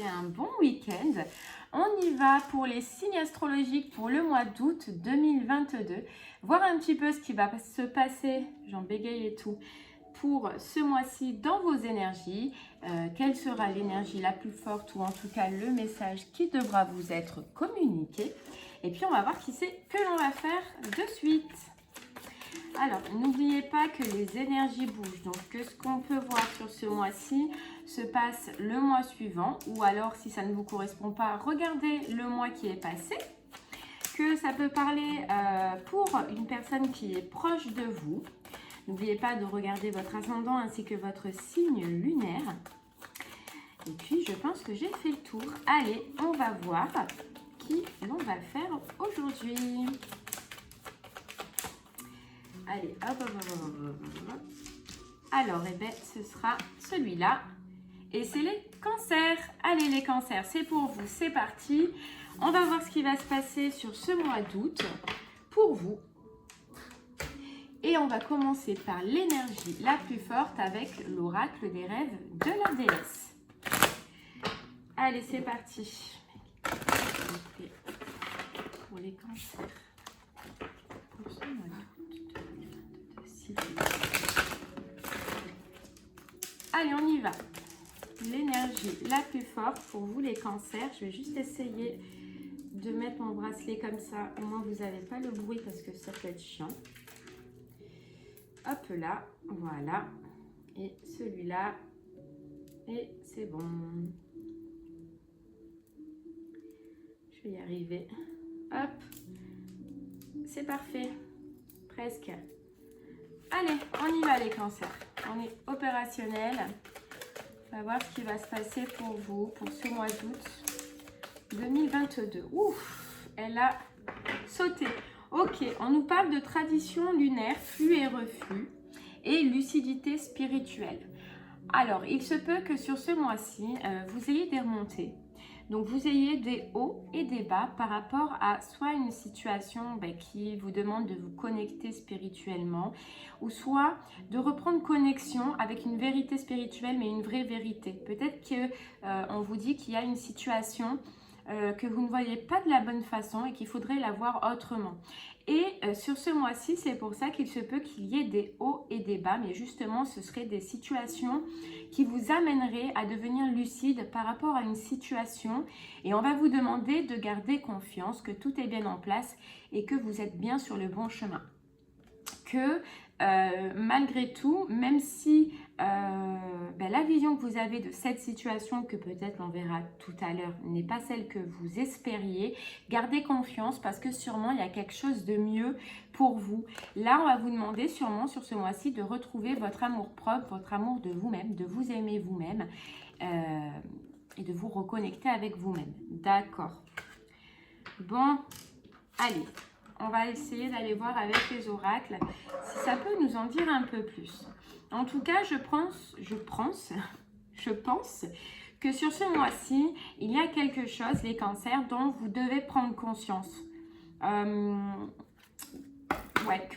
passer un bon week-end. On y va pour les signes astrologiques pour le mois d'août 2022. Voir un petit peu ce qui va se passer, j'en bégaye et tout, pour ce mois-ci dans vos énergies. Quelle sera l'énergie la plus forte ou en tout cas le message qui devra vous être communiqué. Et puis on va voir qui c'est que l'on va faire de suite. Alors, n'oubliez pas que les énergies bougent. Donc, que ce qu'on peut voir sur ce mois-ci se passe le mois suivant. Ou alors, si ça ne vous correspond pas, regardez le mois qui est passé. Que ça peut parler pour une personne qui est proche de vous. N'oubliez pas de regarder votre ascendant ainsi que votre signe lunaire. Et puis, je pense que j'ai fait le tour. Allez, on va voir qui l'on va faire aujourd'hui. Allez, hop. Alors, eh bien, ce sera celui-là. Et c'est les cancers. Allez, les cancers, c'est pour vous. C'est parti. On va voir ce qui va se passer sur ce mois d'août pour vous. Et on va commencer par l'énergie la plus forte avec l'oracle des rêves de la déesse. Allez, c'est parti. Pour les cancers. Pour ce mois d'août. Allez, on y va. L'énergie la plus forte pour vous les cancers. Je vais juste essayer de mettre mon bracelet comme ça. Au moins, vous n'avez pas le bruit parce que ça peut être chiant. Hop là, voilà. Et celui-là. Et c'est bon. Je vais y arriver. Hop. C'est parfait. Presque. Allez, on y va les cancers. On est opérationnel. On va voir ce qui va se passer pour vous pour ce mois d'août 2022. Ouf, elle a sauté. Ok, on nous parle de tradition lunaire, flux et reflux et lucidité spirituelle. Alors, il se peut que sur ce mois-ci, vous ayez des remontées. Donc, vous ayez des hauts et des bas par rapport à soit une situation qui vous demande de vous connecter spirituellement ou soit de reprendre connexion avec une vérité spirituelle, mais une vraie vérité. Peut-être qu'on vous dit qu'il y a une situation que vous ne voyez pas de la bonne façon et qu'il faudrait la voir autrement. Et sur ce mois-ci, c'est pour ça qu'il se peut qu'il y ait des hauts et des bas, mais justement, ce seraient des situations qui vous amèneraient à devenir lucide par rapport à une situation. Et on va vous demander de garder confiance, que tout est bien en place et que vous êtes bien sur le bon chemin. Que malgré tout, même si la vision que vous avez de cette situation, que peut-être on verra tout à l'heure, n'est pas celle que vous espériez, gardez confiance parce que sûrement il y a quelque chose de mieux pour vous. Là, on va vous demander sûrement sur ce mois-ci de retrouver votre amour propre, votre amour de vous-même, de vous aimer vous-même et de vous reconnecter avec vous-même. D'accord. Bon, allez. On va essayer d'aller voir avec les oracles si ça peut nous en dire un peu plus. En tout cas, je pense que sur ce mois-ci, il y a quelque chose, les cancers, dont vous devez prendre conscience. Que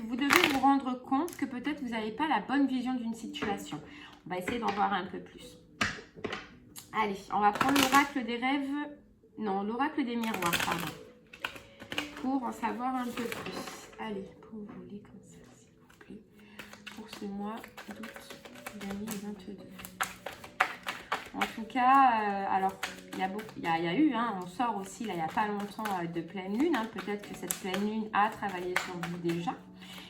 vous devez vous rendre compte que peut-être vous n'avez pas la bonne vision d'une situation. On va essayer d'en voir un peu plus. Allez, on va prendre l'oracle des rêves. Non, l'oracle des miroirs, pardon. Pour en savoir un peu plus. Allez, pour vous les cancers, s'il vous plaît, pour ce mois d'août 2022. En tout cas, alors, il y a eu, on sort aussi, là, il n'y a pas longtemps, de pleine lune. Peut-être que cette pleine lune a travaillé sur vous déjà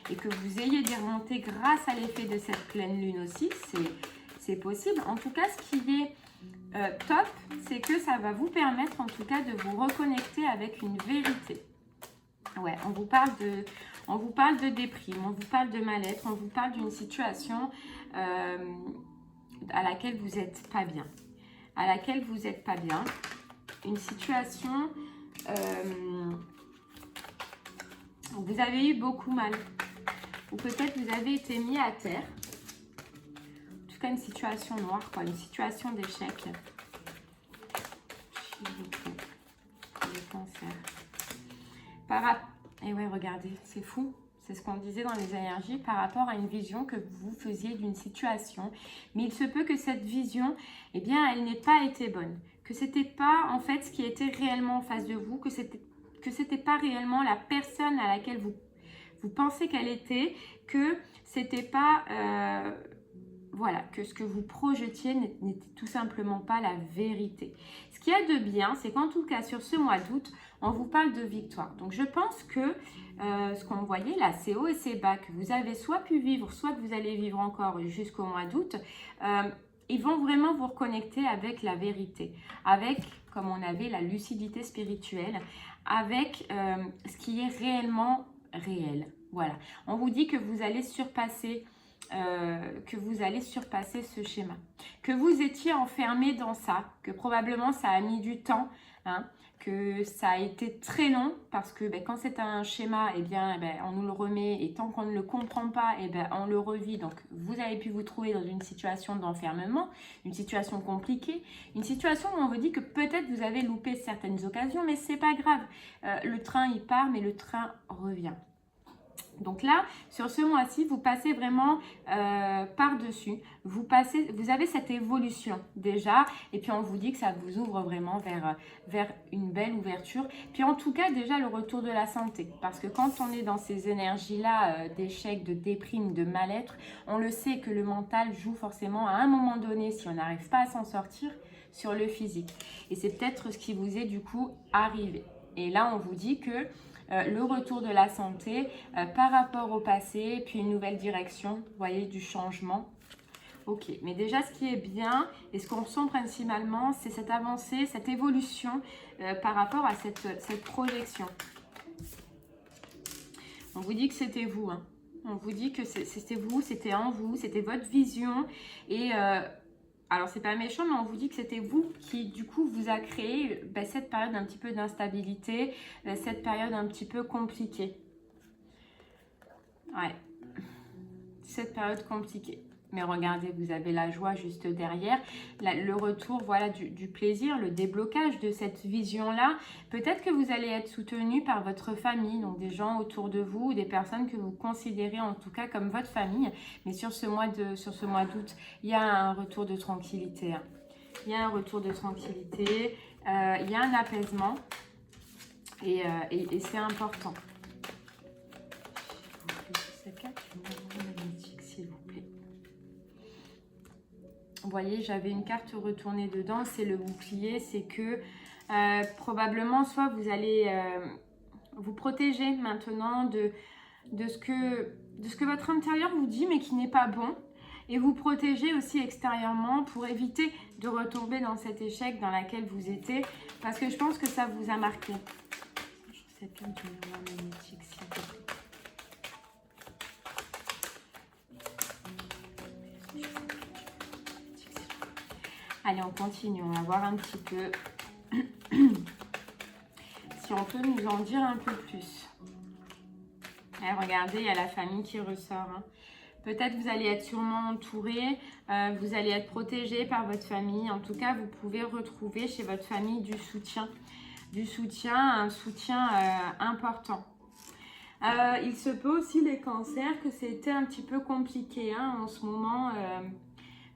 et que vous ayez des remontées grâce à l'effet de cette pleine lune aussi. C'est possible. En tout cas, ce qui est top, c'est que ça va vous permettre, en tout cas, de vous reconnecter avec une vérité. Ouais, on vous parle de déprime, on vous parle de mal-être, on vous parle d'une situation à laquelle vous n'êtes pas bien. Une situation où vous avez eu beaucoup mal. Ou peut-être vous avez été mis à terre. En tout cas, une situation noire, quoi, une situation d'échec. Le cancer. Et ouais, regardez, c'est fou. C'est ce qu'on disait dans les énergies par rapport à une vision que vous faisiez d'une situation. Mais il se peut que cette vision, eh bien, elle n'ait pas été bonne. c'était pas en fait ce qui était réellement en face de vous, que c'était pas réellement la personne à laquelle vous pensez qu'elle était, que c'était pas voilà, que ce que vous projetiez n'était tout simplement pas la vérité. Ce qu'il y a de bien, c'est qu'en tout cas sur ce mois d'août, on vous parle de victoire. Donc je pense que ce qu'on voyait là, c'est haut et c'est bas, que vous avez soit pu vivre, soit que vous allez vivre encore jusqu'au mois d'août, ils vont vraiment vous reconnecter avec la vérité, avec, comme on avait, la lucidité spirituelle, avec ce qui est réellement réel. Voilà, on vous dit que vous allez surpasser ce schéma, que vous étiez enfermé dans ça, que probablement ça a mis du temps, hein, que ça a été très long parce que quand c'est un schéma, on nous le remet et tant qu'on ne le comprend pas, on le revit. Donc vous avez pu vous trouver dans une situation d'enfermement, une situation compliquée, une situation où on vous dit que peut-être vous avez loupé certaines occasions, mais c'est pas grave. Le train il part, mais le train revient. Donc là, sur ce mois-ci, vous passez vraiment par-dessus. Vous avez cette évolution déjà. Et puis, on vous dit que ça vous ouvre vraiment vers une belle ouverture. Puis, en tout cas, déjà, le retour de la santé. Parce que quand on est dans ces énergies-là d'échec, de déprime, de mal-être, on le sait que le mental joue forcément à un moment donné, si on n'arrive pas à s'en sortir, sur le physique. Et c'est peut-être ce qui vous est du coup arrivé. Et là, on vous dit que le retour de la santé par rapport au passé, puis une nouvelle direction, vous voyez, du changement. Ok, mais déjà ce qui est bien et ce qu'on ressent principalement, c'est cette avancée, cette évolution par rapport à cette projection. On vous dit que c'était vous, hein. On vous dit que c'était vous, c'était en vous, c'était votre vision et... alors, c'est pas méchant, mais on vous dit que c'était vous qui, du coup, vous a créé cette période un petit peu d'instabilité, cette période un petit peu compliquée. Ouais, cette période compliquée. Mais regardez, vous avez la joie juste derrière, le retour voilà, du plaisir, le déblocage de cette vision-là. Peut-être que vous allez être soutenu par votre famille, donc des gens autour de vous, des personnes que vous considérez en tout cas comme votre famille. Mais sur ce mois d'août, il y a un retour de tranquillité. Hein. Il y a un retour de tranquillité, il y a un apaisement et c'est important. Vous voyez, j'avais une carte retournée dedans, c'est le bouclier, c'est que probablement soit vous allez vous protéger maintenant de ce que votre intérieur vous dit mais qui n'est pas bon et vous protéger aussi extérieurement pour éviter de retomber dans cet échec dans lequel vous étiez parce que je pense que ça vous a marqué. Cette carte du miroir magnétique, s'il vous plaît. Allez, on continue, on va voir un petit peu si on peut nous en dire un peu plus. Et regardez, il y a la famille qui ressort. Hein. Peut-être vous allez être sûrement entouré, vous allez être protégé par votre famille. En tout cas, vous pouvez retrouver chez votre famille du soutien, un soutien important. Il se peut aussi, les cancers, que c'était un petit peu compliqué hein, en ce moment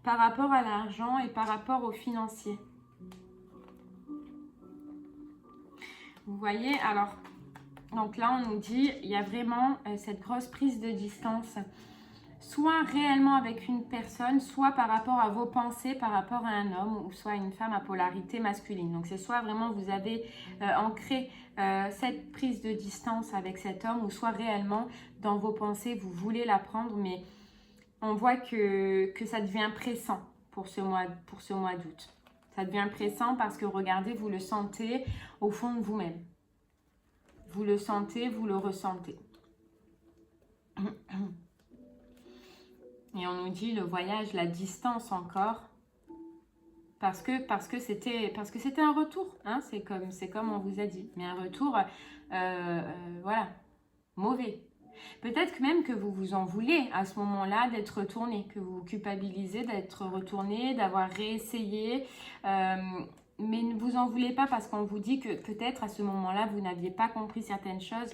par rapport à l'argent et par rapport au financier. Vous voyez, alors, donc là, on nous dit, il y a vraiment cette grosse prise de distance, soit réellement avec une personne, soit par rapport à vos pensées, par rapport à un homme, ou soit une femme à polarité masculine. Donc, c'est soit vraiment vous avez ancré cette prise de distance avec cet homme, ou soit réellement, dans vos pensées, vous voulez la prendre, mais on voit que ça devient pressant pour ce mois d'août. Ça devient pressant parce que, regardez, vous le sentez au fond de vous-même. Vous le sentez, vous le ressentez. Et on nous dit le voyage, la distance encore. Parce que c'était un retour. Hein, c'est comme on vous a dit. Mais un retour, voilà, mauvais. Peut-être même que vous vous en voulez à ce moment-là d'être retourné, que vous vous culpabilisez d'être retourné, d'avoir réessayé. Mais ne vous en voulez pas parce qu'on vous dit que peut-être à ce moment-là, vous n'aviez pas compris certaines choses.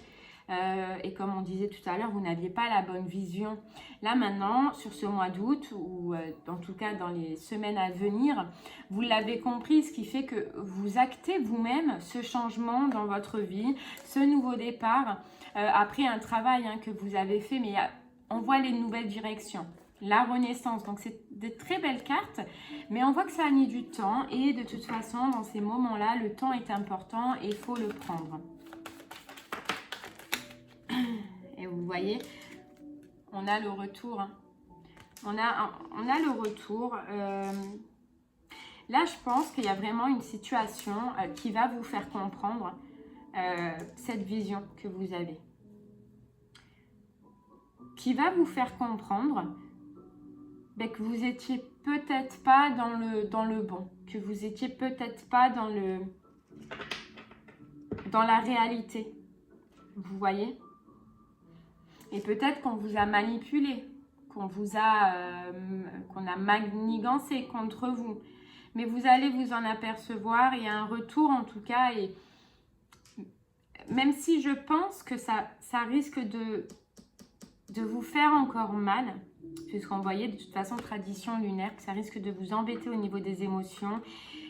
Et comme on disait tout à l'heure, vous n'aviez pas la bonne vision. Là maintenant, sur ce mois d'août, ou en tout cas dans les semaines à venir, vous l'avez compris, ce qui fait que vous actez vous-même ce changement dans votre vie, ce nouveau départ, après un travail que vous avez fait, mais on voit les nouvelles directions. La renaissance, donc c'est des très belles cartes, mais on voit que ça a mis du temps et de toute façon, dans ces moments-là, le temps est important et il faut le prendre. Et vous voyez, on a le retour. On a le retour. Là, je pense qu'il y a vraiment une situation qui va vous faire comprendre cette vision que vous avez. Qui va vous faire comprendre que vous étiez peut-être pas dans le bon, que vous étiez peut-être pas dans la réalité. Vous voyez? Et peut-être qu'on vous a manipulé, qu'on a manigancé contre vous. Mais vous allez vous en apercevoir, il y a un retour en tout cas. Et même si je pense que ça risque de vous faire encore mal, puisqu'on voyait de toute façon tradition lunaire, que ça risque de vous embêter au niveau des émotions,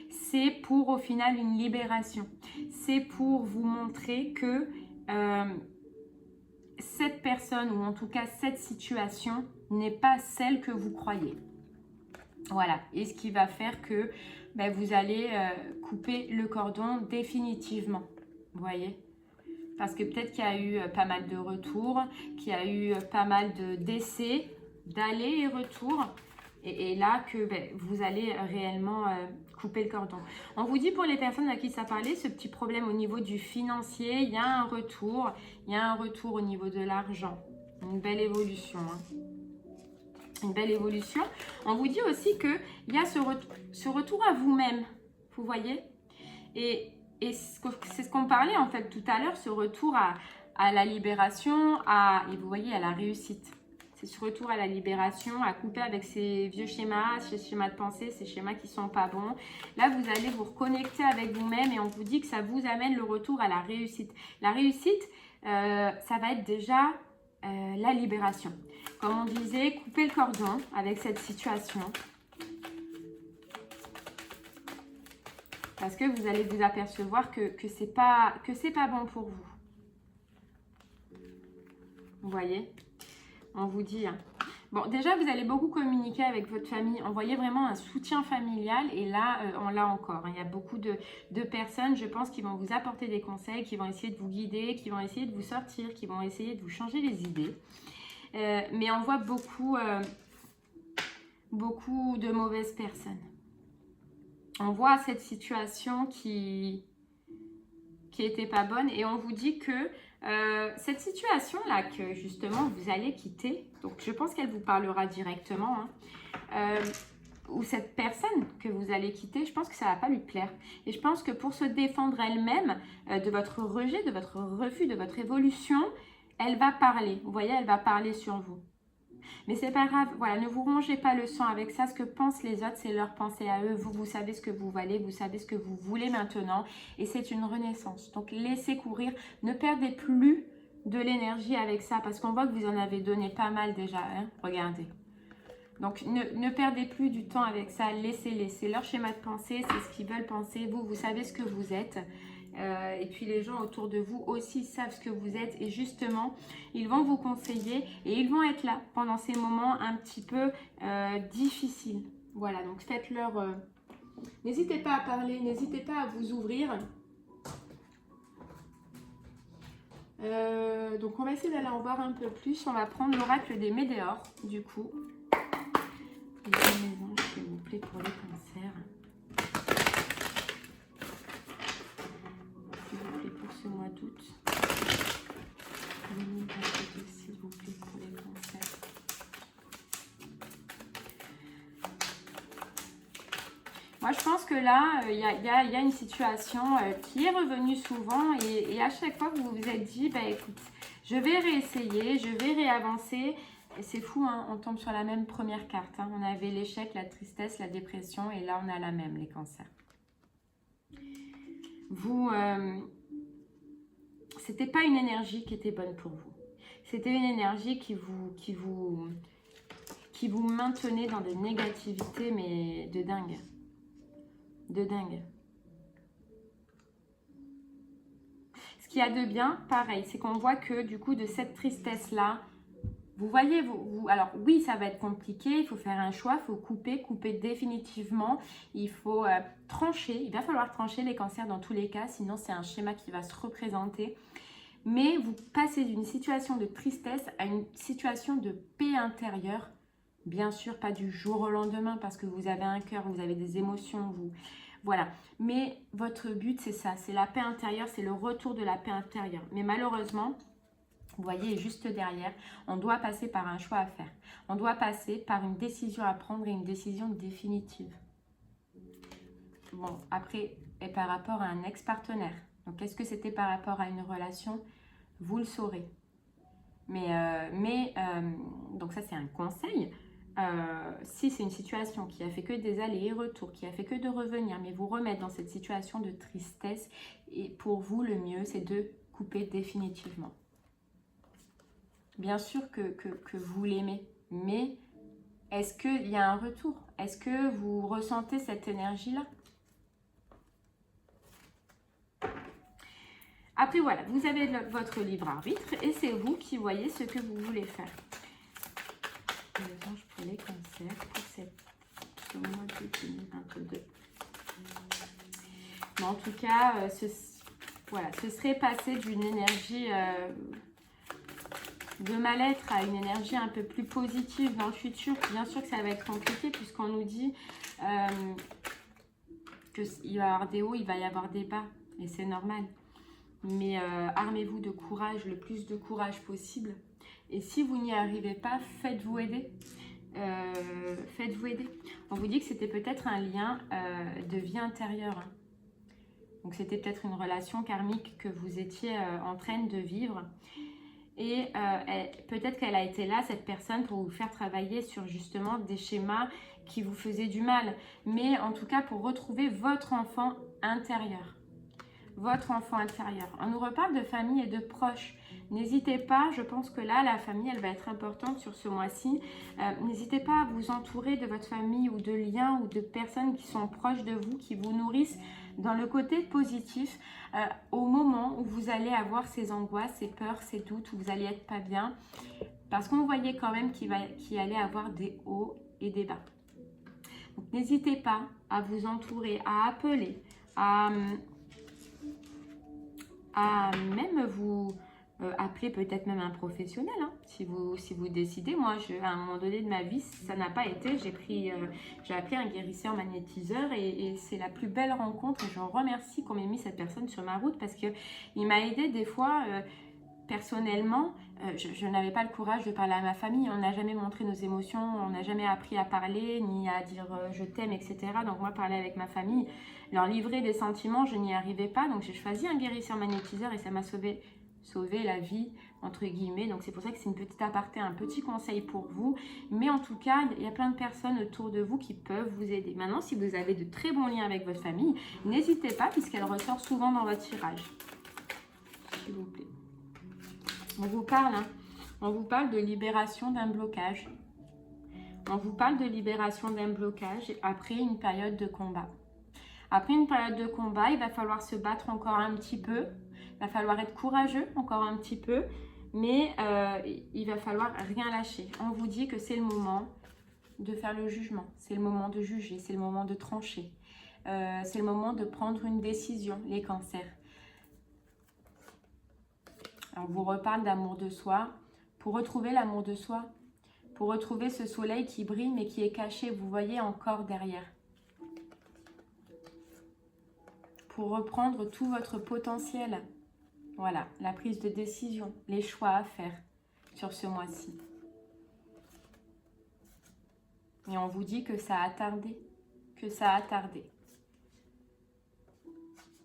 c'est pour au final une libération. C'est pour vous montrer que cette personne, ou en tout cas cette situation, n'est pas celle que vous croyez. Voilà, et ce qui va faire que vous allez couper le cordon définitivement, vous voyez. Parce que peut-être qu'il y a eu pas mal de retours, qu'il y a eu pas mal d'essais, d'allers et retours. Et là que vous allez réellement couper le cordon. On vous dit pour les personnes à qui ça parlait, ce petit problème au niveau du financier, il y a un retour. Il y a un retour au niveau de l'argent. Une belle évolution. Une belle évolution. On vous dit aussi qu'il y a ce retour à vous-même. Vous voyez? Et c'est ce qu'on parlait en fait tout à l'heure, ce retour à la libération, et vous voyez, à la réussite. C'est ce retour à la libération, à couper avec ces vieux schémas, ces schémas de pensée, ces schémas qui ne sont pas bons. Là, vous allez vous reconnecter avec vous-même et on vous dit que ça vous amène le retour à la réussite. La réussite, ça va être déjà la libération. Comme on disait, couper le cordon avec cette situation. Parce que vous allez vous apercevoir que c'est pas bon pour vous. Vous voyez? On vous dit. Bon, déjà, vous allez beaucoup communiquer avec votre famille. Envoyez vraiment un soutien familial. Et là, on l'a encore. Il y a beaucoup de personnes, je pense, qui vont vous apporter des conseils, qui vont essayer de vous guider, qui vont essayer de vous sortir, qui vont essayer de vous changer les idées. Mais on voit beaucoup de mauvaises personnes. On voit cette situation qui n'était pas bonne et on vous dit que cette situation-là que justement vous allez quitter, donc je pense qu'elle vous parlera directement, ou cette personne que vous allez quitter, je pense que ça ne va pas lui plaire. Et je pense que pour se défendre elle-même de votre rejet, de votre refus, de votre évolution, elle va parler. Vous voyez, elle va parler sur vous. Mais c'est pas grave, voilà, ne vous rongez pas le sang avec ça. Ce que pensent les autres, c'est leur pensée à eux. Vous savez ce que vous valez, vous savez ce que vous voulez maintenant. Et c'est une renaissance. Donc, laissez courir. Ne perdez plus de l'énergie avec ça. Parce qu'on voit que vous en avez donné pas mal déjà. Regardez. Donc, ne perdez plus du temps avec ça. Laissez-les. C'est leur schéma de pensée. C'est ce qu'ils veulent penser. Vous savez ce que vous êtes. Et puis les gens autour de vous aussi savent ce que vous êtes et justement ils vont vous conseiller et ils vont être là pendant ces moments un petit peu difficiles. Voilà, donc faites-leur, n'hésitez pas à parler, n'hésitez pas à vous ouvrir. Donc on va essayer d'aller en voir un peu plus. On va prendre l'oracle des Médéors du coup. Les maisons, s'il vous plaît, pour les cancers. Pour ce mois d'août. S'il vous plaît, pour les cancers. Moi, je pense que là, il y a une situation qui est revenue souvent et à chaque fois que vous vous êtes dit, écoute, je vais réessayer, je vais réavancer. Et c'est fou, on tombe sur la même première carte. On avait l'échec, la tristesse, la dépression et là, on a la même, les cancers. c'était pas une énergie qui était bonne pour vous. C'était une énergie qui vous maintenait dans des négativités, mais de dingue. De dingue. Ce qu'il y a de bien, pareil, c'est qu'on voit que du coup, de cette tristesse-là, vous voyez, alors oui, ça va être compliqué, il faut faire un choix, il faut couper définitivement, il faut trancher, il va falloir trancher les cancers dans tous les cas, sinon c'est un schéma qui va se représenter. Mais vous passez d'une situation de tristesse à une situation de paix intérieure, bien sûr pas du jour au lendemain parce que vous avez un cœur, vous avez des émotions, voilà. Mais votre but c'est ça, c'est la paix intérieure, c'est le retour de la paix intérieure. Mais malheureusement, vous voyez, juste derrière, on doit passer par un choix à faire. On doit passer par une décision à prendre et une décision définitive. Bon, après, et par rapport à un ex-partenaire. Donc, est-ce que c'était par rapport à une relation? Vous le saurez. Donc ça, c'est un conseil. Si c'est une situation qui a fait que des allers et retours, qui a fait que de revenir, mais vous remettre dans cette situation de tristesse, et pour vous, le mieux, c'est de couper définitivement. Bien sûr que vous l'aimez, mais est-ce qu'il y a un retour? Est-ce que vous ressentez cette énergie-là? Après, voilà, vous avez votre libre arbitre et c'est vous qui voyez ce que vous voulez faire. Les anges pour les cancers pour ce mois de 2022. Mais en tout cas, voilà, ce serait passer d'une énergie de mal-être à une énergie un peu plus positive dans le futur. Bien sûr que ça va être compliqué puisqu'on nous dit qu'il va y avoir des hauts, il va y avoir des bas et c'est normal. Mais armez-vous de courage, le plus de courage possible. Et si vous n'y arrivez pas, faites-vous aider. Faites-vous aider. On vous dit que c'était peut-être un lien de vie intérieure. Hein. Donc c'était peut-être une relation karmique que vous étiez en train de vivre. Et peut-être qu'elle a été là, cette personne, pour vous faire travailler sur justement des schémas qui vous faisaient du mal. Mais en tout cas, pour retrouver votre enfant intérieur. Votre enfant intérieur. On nous reparle de famille et de proches. N'hésitez pas, je pense que là, la famille, elle va être importante sur ce mois-ci. N'hésitez pas à vous entourer de votre famille ou de liens ou de personnes qui sont proches de vous, qui vous nourrissent dans le côté positif au moment où vous allez avoir ces angoisses, ces peurs, ces doutes, où vous allez être pas bien. Parce qu'on voyait quand même qu'il allait avoir des hauts et des bas. Donc n'hésitez pas à vous entourer, à appeler, à même vous appeler peut-être même un professionnel, hein, si vous décidez. Moi, à un moment donné de ma vie, ça n'a pas été. J'ai appelé un guérisseur magnétiseur et c'est la plus belle rencontre. Et je remercie qu'on m'ait mis cette personne sur ma route parce qu'il m'a aidé des fois. Personnellement, je n'avais pas le courage de parler à ma famille. On n'a jamais montré nos émotions, on n'a jamais appris à parler, ni à dire je t'aime, etc. Donc moi, parler avec ma famille, leur livrer des sentiments, je n'y arrivais pas. Donc j'ai choisi un guérisseur magnétiseur et ça m'a sauvé la vie, entre guillemets. Donc c'est pour ça que c'est une petite aparté, un petit conseil pour vous. Mais en tout cas, il y a plein de personnes autour de vous qui peuvent vous aider. Maintenant, si vous avez de très bons liens avec votre famille, n'hésitez pas puisqu'elle ressort souvent dans votre tirage. S'il vous plaît. On vous parle de libération d'un blocage. On vous parle de libération d'un blocage après une période de combat. Après une période de combat, il va falloir se battre encore un petit peu. Il va falloir être courageux encore un petit peu. Mais il va falloir rien lâcher. On vous dit que c'est le moment de faire le jugement. C'est le moment de juger. C'est le moment de trancher. C'est le moment de prendre une décision, les cancers. On vous reparle d'amour de soi. Pour retrouver l'amour de soi, pour retrouver ce soleil qui brille mais qui est caché, vous voyez encore derrière. Pour reprendre tout votre potentiel. Voilà, la prise de décision, les choix à faire sur ce mois-ci. Et on vous dit que ça a tardé,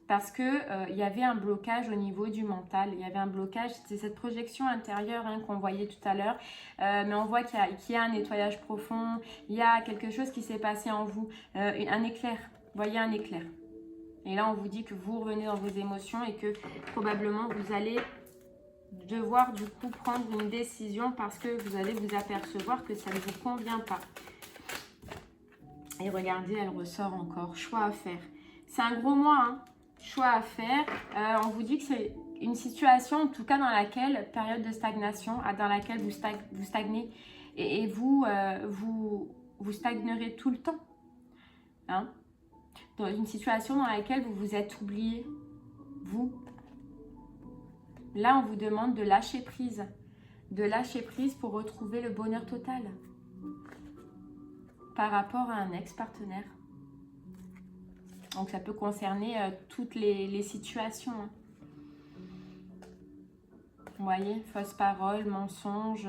Parce que y avait un blocage au niveau du mental. Il y avait un blocage, c'est cette projection intérieure qu'on voyait tout à l'heure. Mais on voit qu'il y a un nettoyage profond. Il y a quelque chose qui s'est passé en vous. Un éclair. Voyez un éclair. Et là, on vous dit que vous revenez dans vos émotions et que probablement vous allez devoir du coup prendre une décision parce que vous allez vous apercevoir que ça ne vous convient pas. Et regardez, elle ressort encore. Choix à faire. C'est un gros mois, hein. Choix à faire. On vous dit que c'est une situation, en tout cas dans laquelle, période de stagnation, dans laquelle vous stagnez et vous stagnerez tout le temps. Hein? Dans une situation dans laquelle vous vous êtes oublié. Vous. Là, on vous demande de lâcher prise. De lâcher prise pour retrouver le bonheur total. Par rapport à un ex-partenaire. Donc, ça peut concerner toutes les situations. Hein. Vous voyez, fausse parole, mensonge.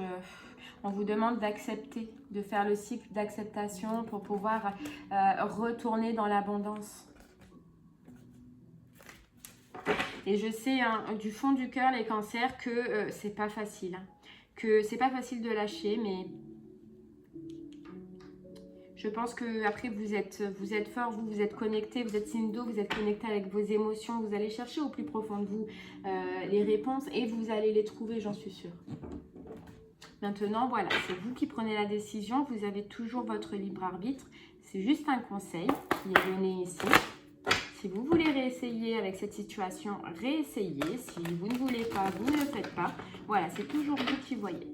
On vous demande d'accepter, de faire le cycle d'acceptation pour pouvoir retourner dans l'abondance. Et je sais hein, du fond du cœur, les cancers, que c'est pas facile. Hein. Que c'est pas facile de lâcher, mais je pense que après vous êtes fort, vous êtes connecté, vous êtes signe d'eau, vous êtes connecté avec vos émotions, vous allez chercher au plus profond de vous les réponses et vous allez les trouver, j'en suis sûre. Maintenant, voilà, c'est vous qui prenez la décision, vous avez toujours votre libre arbitre. C'est juste un conseil qui est donné ici. Si vous voulez réessayer avec cette situation, réessayez. Si vous ne voulez pas, vous ne le faites pas. Voilà, c'est toujours vous qui voyez.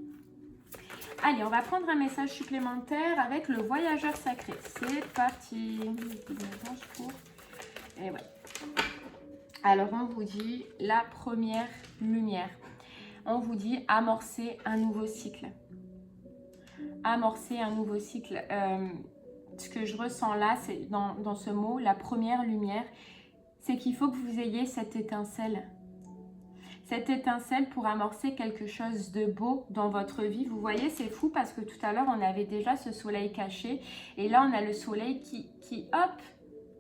Allez, on va prendre un message supplémentaire avec le voyageur sacré. C'est parti. Et ouais. Alors, on vous dit la première lumière. On vous dit amorcer un nouveau cycle. Amorcer un nouveau cycle. Ce que je ressens là, c'est dans ce mot, la première lumière, c'est qu'il faut que vous ayez cette étincelle. Cette étincelle pour amorcer quelque chose de beau dans votre vie. Vous voyez, c'est fou parce que tout à l'heure, on avait déjà ce soleil caché. Et là, on a le soleil qui hop,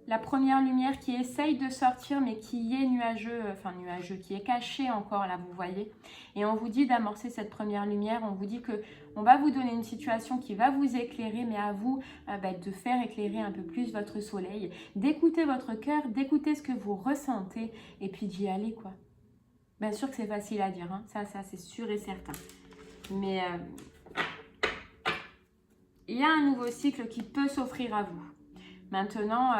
la première lumière qui essaye de sortir, mais qui est nuageux, qui est caché encore, là, vous voyez. Et on vous dit d'amorcer cette première lumière. On vous dit que on va vous donner une situation qui va vous éclairer, mais à vous de faire éclairer un peu plus votre soleil, d'écouter votre cœur, d'écouter ce que vous ressentez, et puis d'y aller, quoi. Bien sûr que c'est facile à dire, hein. Ça c'est sûr et certain. Mais il y a un nouveau cycle qui peut s'offrir à vous. Maintenant,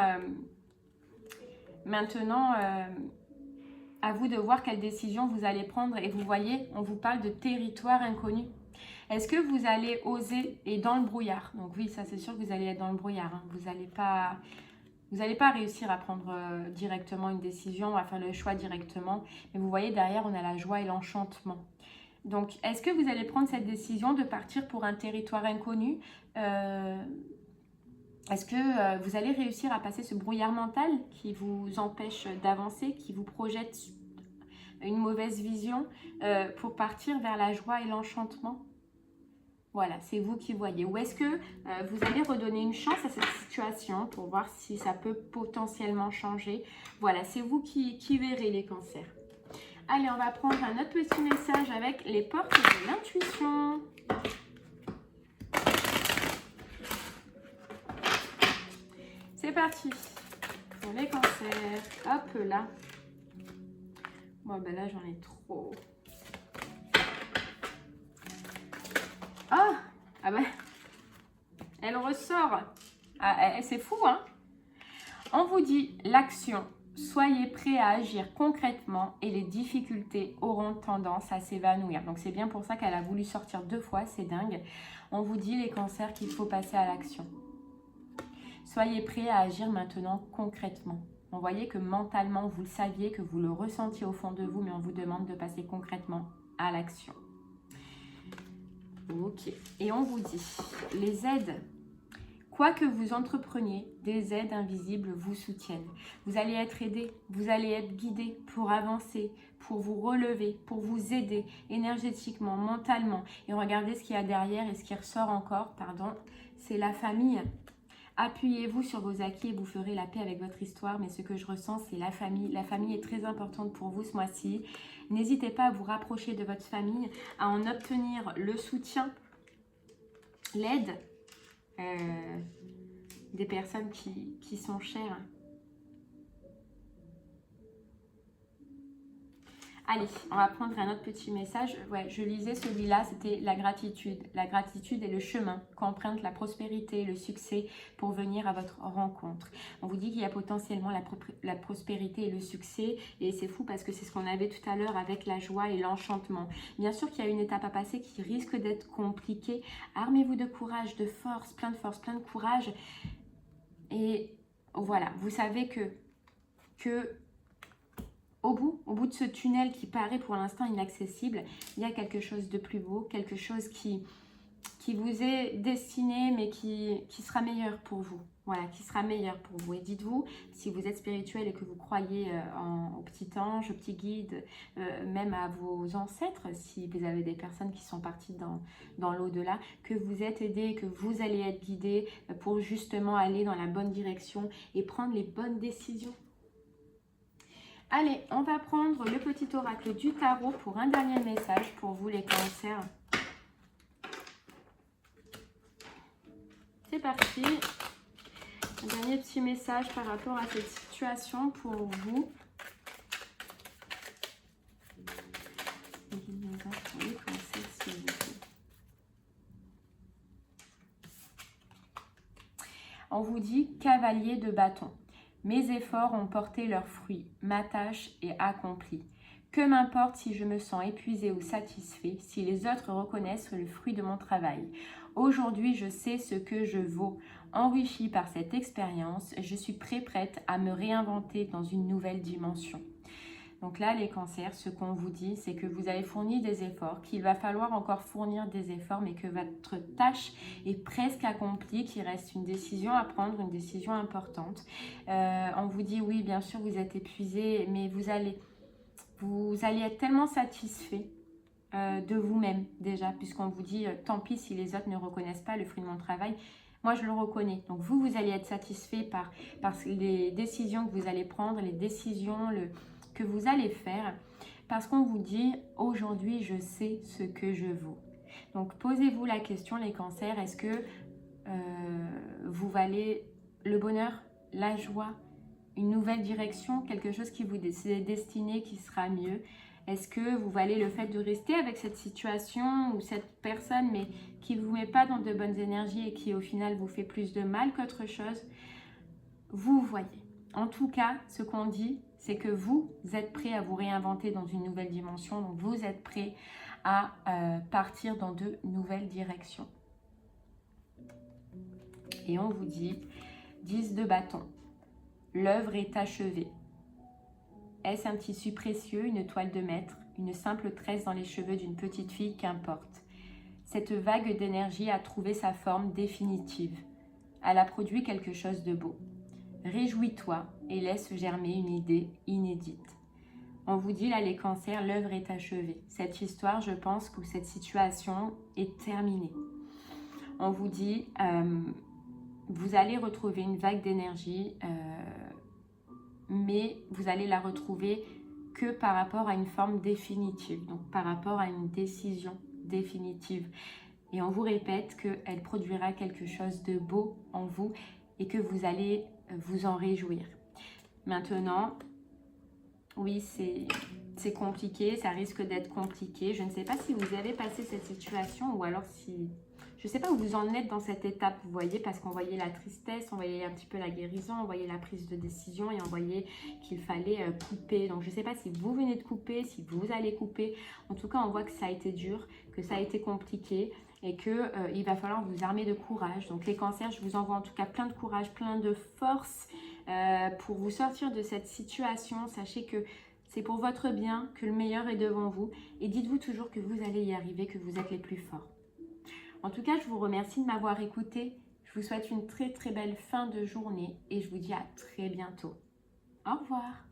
à vous de voir quelle décision vous allez prendre. Et vous voyez, on vous parle de territoire inconnu. Est-ce que vous allez oser et dans le brouillard? Donc oui, ça c'est sûr que vous allez être dans le brouillard. Hein. Vous n'allez pas réussir à prendre directement une décision, à faire le choix directement. Mais vous voyez, derrière, on a la joie et l'enchantement. Donc, est-ce que vous allez prendre cette décision de partir pour un territoire inconnu? Est-ce que vous allez réussir à passer ce brouillard mental qui vous empêche d'avancer, qui vous projette une mauvaise vision pour partir vers la joie et l'enchantement? Voilà, c'est vous qui voyez. Ou est-ce que vous allez redonner une chance à cette situation pour voir si ça peut potentiellement changer? Voilà, c'est vous qui verrez les cancers. Allez, on va prendre un autre petit message avec les portes de l'intuition. C'est parti. Pour les cancers. Hop là. Bon, ben là, j'en ai trop. Oh, ah ben, elle ressort. Ah, c'est fou, hein? On vous dit l'action. Soyez prêts à agir concrètement et les difficultés auront tendance à s'évanouir. Donc, c'est bien pour ça qu'elle a voulu sortir 2 fois. C'est dingue. On vous dit, les cancers, qu'il faut passer à l'action. Soyez prêts à agir maintenant concrètement. On voyait que mentalement, vous le saviez, que vous le ressentiez au fond de vous, mais on vous demande de passer concrètement à l'action. Ok, et on vous dit, les aides, quoi que vous entrepreniez, des aides invisibles vous soutiennent. Vous allez être aidé, vous allez être guidé pour avancer, pour vous relever, pour vous aider énergétiquement, mentalement. Et regardez ce qu'il y a derrière et ce qui ressort encore, pardon, c'est la famille. Appuyez-vous sur vos acquis et vous ferez la paix avec votre histoire. Mais ce que je ressens, c'est la famille. La famille est très importante pour vous ce mois-ci. N'hésitez pas à vous rapprocher de votre famille, à en obtenir le soutien, l'aide des personnes qui sont chères. Allez, on va prendre un autre petit message. Ouais, je lisais celui-là, c'était la gratitude. La gratitude est le chemin qu'emprunte la prospérité et le succès pour venir à votre rencontre. On vous dit qu'il y a potentiellement la prospérité et le succès. Et c'est fou parce que c'est ce qu'on avait tout à l'heure avec la joie et l'enchantement. Bien sûr qu'il y a une étape à passer qui risque d'être compliquée. Armez-vous de courage, de force, plein de courage. Et voilà, vous savez que au bout de ce tunnel qui paraît pour l'instant inaccessible, il y a quelque chose de plus beau, quelque chose qui vous est destiné, mais qui sera meilleur pour vous. Voilà, qui sera meilleur pour vous. Et dites-vous, si vous êtes spirituel et que vous croyez aux petits anges, aux petits guides, même à vos ancêtres, si vous avez des personnes qui sont parties dans l'au-delà, que vous êtes aidés, que vous allez être guidés pour justement aller dans la bonne direction et prendre les bonnes décisions. Allez, on va prendre le petit oracle du tarot pour un dernier message pour vous les cancers. C'est parti. Un dernier petit message par rapport à cette situation pour vous. On vous dit cavalier de bâton. Mes efforts ont porté leurs fruits, ma tâche est accomplie. Que m'importe si je me sens épuisé ou satisfait, si les autres reconnaissent le fruit de mon travail. Aujourd'hui, je sais ce que je vaux. Enrichi par cette expérience, je suis prête à me réinventer dans une nouvelle dimension. Donc là, les cancers, ce qu'on vous dit, c'est que vous avez fourni des efforts, qu'il va falloir encore fournir des efforts, mais que votre tâche est presque accomplie, qu'il reste une décision à prendre, une décision importante. On vous dit, oui, bien sûr, vous êtes épuisé, mais vous allez être tellement satisfait de vous-même déjà, puisqu'on vous dit, tant pis si les autres ne reconnaissent pas le fruit de mon travail. Moi, je le reconnais. Donc, vous allez être satisfait par les décisions que vous allez prendre, les décisions que vous allez faire, parce qu'on vous dit, aujourd'hui, je sais ce que je vaux. Donc, posez-vous la question, les cancers, est-ce que vous valez le bonheur, la joie, une nouvelle direction, quelque chose qui vous est destiné, qui sera mieux? Est-ce que vous valez le fait de rester avec cette situation ou cette personne, mais qui ne vous met pas dans de bonnes énergies et qui, au final, vous fait plus de mal qu'autre chose? Vous voyez. En tout cas, ce qu'on dit, c'est que vous êtes prêt à vous réinventer dans une nouvelle dimension. Donc, vous êtes prêt à partir dans de nouvelles directions. Et on vous dit, 10 de bâton. L'œuvre est achevée. Est-ce un tissu précieux, une toile de maître, une simple tresse dans les cheveux d'une petite fille, qu'importe. Cette vague d'énergie a trouvé sa forme définitive. Elle a produit quelque chose de beau. Réjouis-toi et laisse germer une idée inédite. On vous dit là, les cancers, l'œuvre est achevée. Cette histoire, je pense que cette situation est terminée. On vous dit, vous allez retrouver une vague d'énergie, mais vous allez la retrouver que par rapport à une forme définitive, donc par rapport à une décision définitive. Et on vous répète qu'elle produira quelque chose de beau en vous et que vous allez vous en réjouir. Maintenant, oui, c'est compliqué, ça risque d'être compliqué. Je ne sais pas si vous avez passé cette situation ou alors si... Je ne sais pas où vous en êtes dans cette étape, vous voyez, parce qu'on voyait la tristesse, on voyait un petit peu la guérison, on voyait la prise de décision et on voyait qu'il fallait couper. Donc, je ne sais pas si vous venez de couper, si vous allez couper. En tout cas, on voit que ça a été dur, que ça a été compliqué et qu'il va falloir vous armer de courage. Donc, les cancers, je vous envoie en tout cas plein de courage, plein de force pour vous sortir de cette situation. Sachez que c'est pour votre bien, que le meilleur est devant vous. Et dites-vous toujours que vous allez y arriver, que vous êtes les plus forts. En tout cas, je vous remercie de m'avoir écouté. Je vous souhaite une très très belle fin de journée et je vous dis à très bientôt. Au revoir.